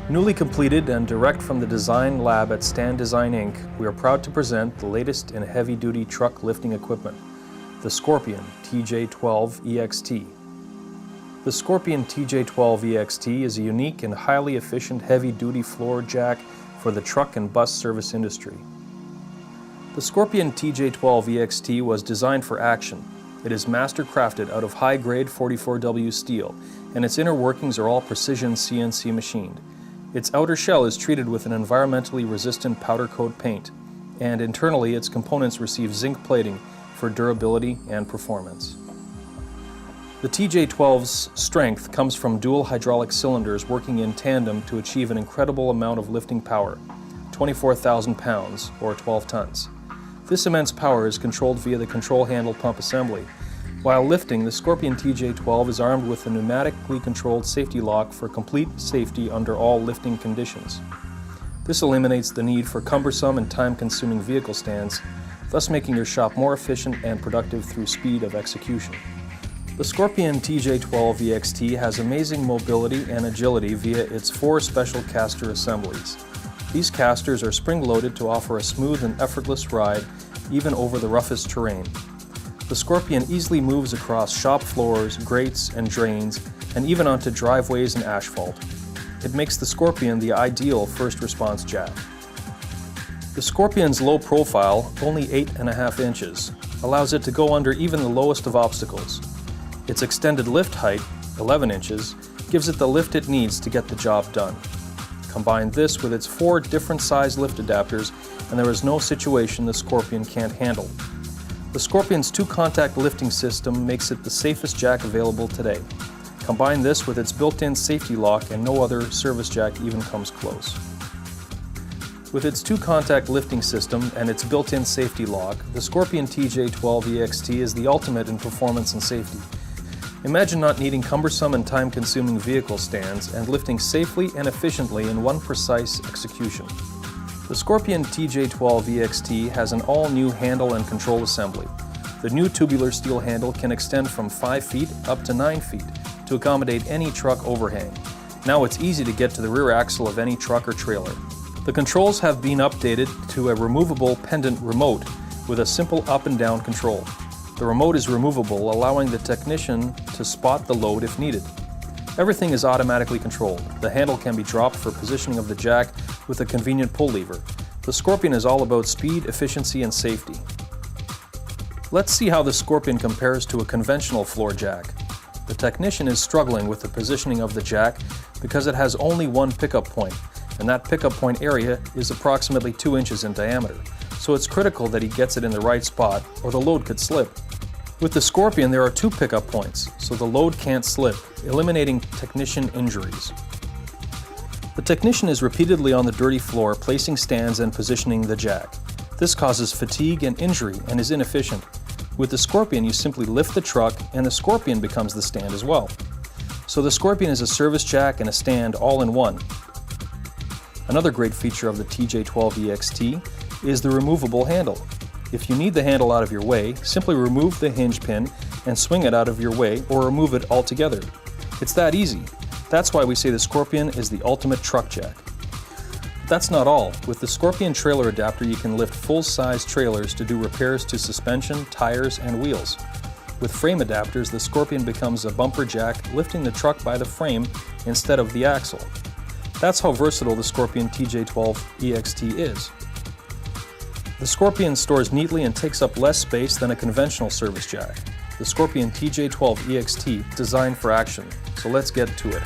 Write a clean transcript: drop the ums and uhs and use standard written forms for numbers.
Newly completed and direct from the design lab at Stand Design Inc., we are proud to present the latest in heavy-duty truck lifting equipment, the Scorpion TJ12 EXT. The Scorpion TJ12 EXT is a unique and highly efficient heavy-duty floor jack for the truck and bus service industry. The Scorpion TJ12 EXT was designed for action. It is master-crafted out of high-grade 44W steel, and its inner workings are all precision CNC machined. Its outer shell is treated with an environmentally resistant powder coat paint, and internally its components receive zinc plating for durability and performance. The TJ12's strength comes from dual hydraulic cylinders working in tandem to achieve an incredible amount of lifting power, 24,000 pounds or 12 tons. This immense power is controlled via the control handle pump assembly. While lifting, the Scorpion TJ12 is armed with a pneumatically controlled safety lock for complete safety under all lifting conditions. This eliminates the need for cumbersome and time-consuming vehicle stands, thus making your shop more efficient and productive through speed of execution. The Scorpion TJ12 EXT has amazing mobility and agility via its 4 special caster assemblies. These casters are spring-loaded to offer a smooth and effortless ride even over the roughest terrain. The Scorpion easily moves across shop floors, grates, and drains, and even onto driveways and asphalt. It makes the Scorpion the ideal first response jack. The Scorpion's low profile, only 8.5 inches, allows it to go under even the lowest of obstacles. Its extended lift height, 11 inches, gives it the lift it needs to get the job done. Combine this with its 4 different size lift adapters, and there is no situation the Scorpion can't handle. The Scorpion's 2-contact lifting system makes it the safest jack available today. Combine this with its built-in safety lock and no other service jack even comes close. With its 2-contact lifting system and its built-in safety lock, the Scorpion TJ12 EXT is the ultimate in performance and safety. Imagine not needing cumbersome and time-consuming vehicle stands and lifting safely and efficiently in one precise execution. The Scorpion TJ12 EXT has an all-new handle and control assembly. The new tubular steel handle can extend from 5 feet up to 9 feet to accommodate any truck overhang. Now it's easy to get to the rear axle of any truck or trailer. The controls have been updated to a removable pendant remote with a simple up and down control. The remote is removable, allowing the technician to spot the load if needed. Everything is automatically controlled. The handle can be dropped for positioning of the jack with a convenient pull lever. The Scorpion is all about speed, efficiency, and safety. Let's see how the Scorpion compares to a conventional floor jack. The technician is struggling with the positioning of the jack because it has only one pickup point, and that pickup point area is approximately 2 inches in diameter, so it's critical that he gets it in the right spot or the load could slip. With the Scorpion, there are 2 pickup points, so the load can't slip, eliminating technician injuries. The technician is repeatedly on the dirty floor placing stands and positioning the jack. This causes fatigue and injury and is inefficient. With the Scorpion, you simply lift the truck and the Scorpion becomes the stand as well. So the Scorpion is a service jack and a stand all in one. Another great feature of the TJ12 EXT is the removable handle. If you need the handle out of your way, simply remove the hinge pin and swing it out of your way or remove it altogether. It's that easy. That's why we say the Scorpion is the ultimate truck jack. But that's not all. With the Scorpion trailer adapter, you can lift full-size trailers to do repairs to suspension, tires, and wheels. With frame adapters, the Scorpion becomes a bumper jack, lifting the truck by the frame instead of the axle. That's how versatile the Scorpion TJ12 EXT is. The Scorpion stores neatly and takes up less space than a conventional service jack. The Scorpion TJ12 EXT, designed for action. So let's get to it.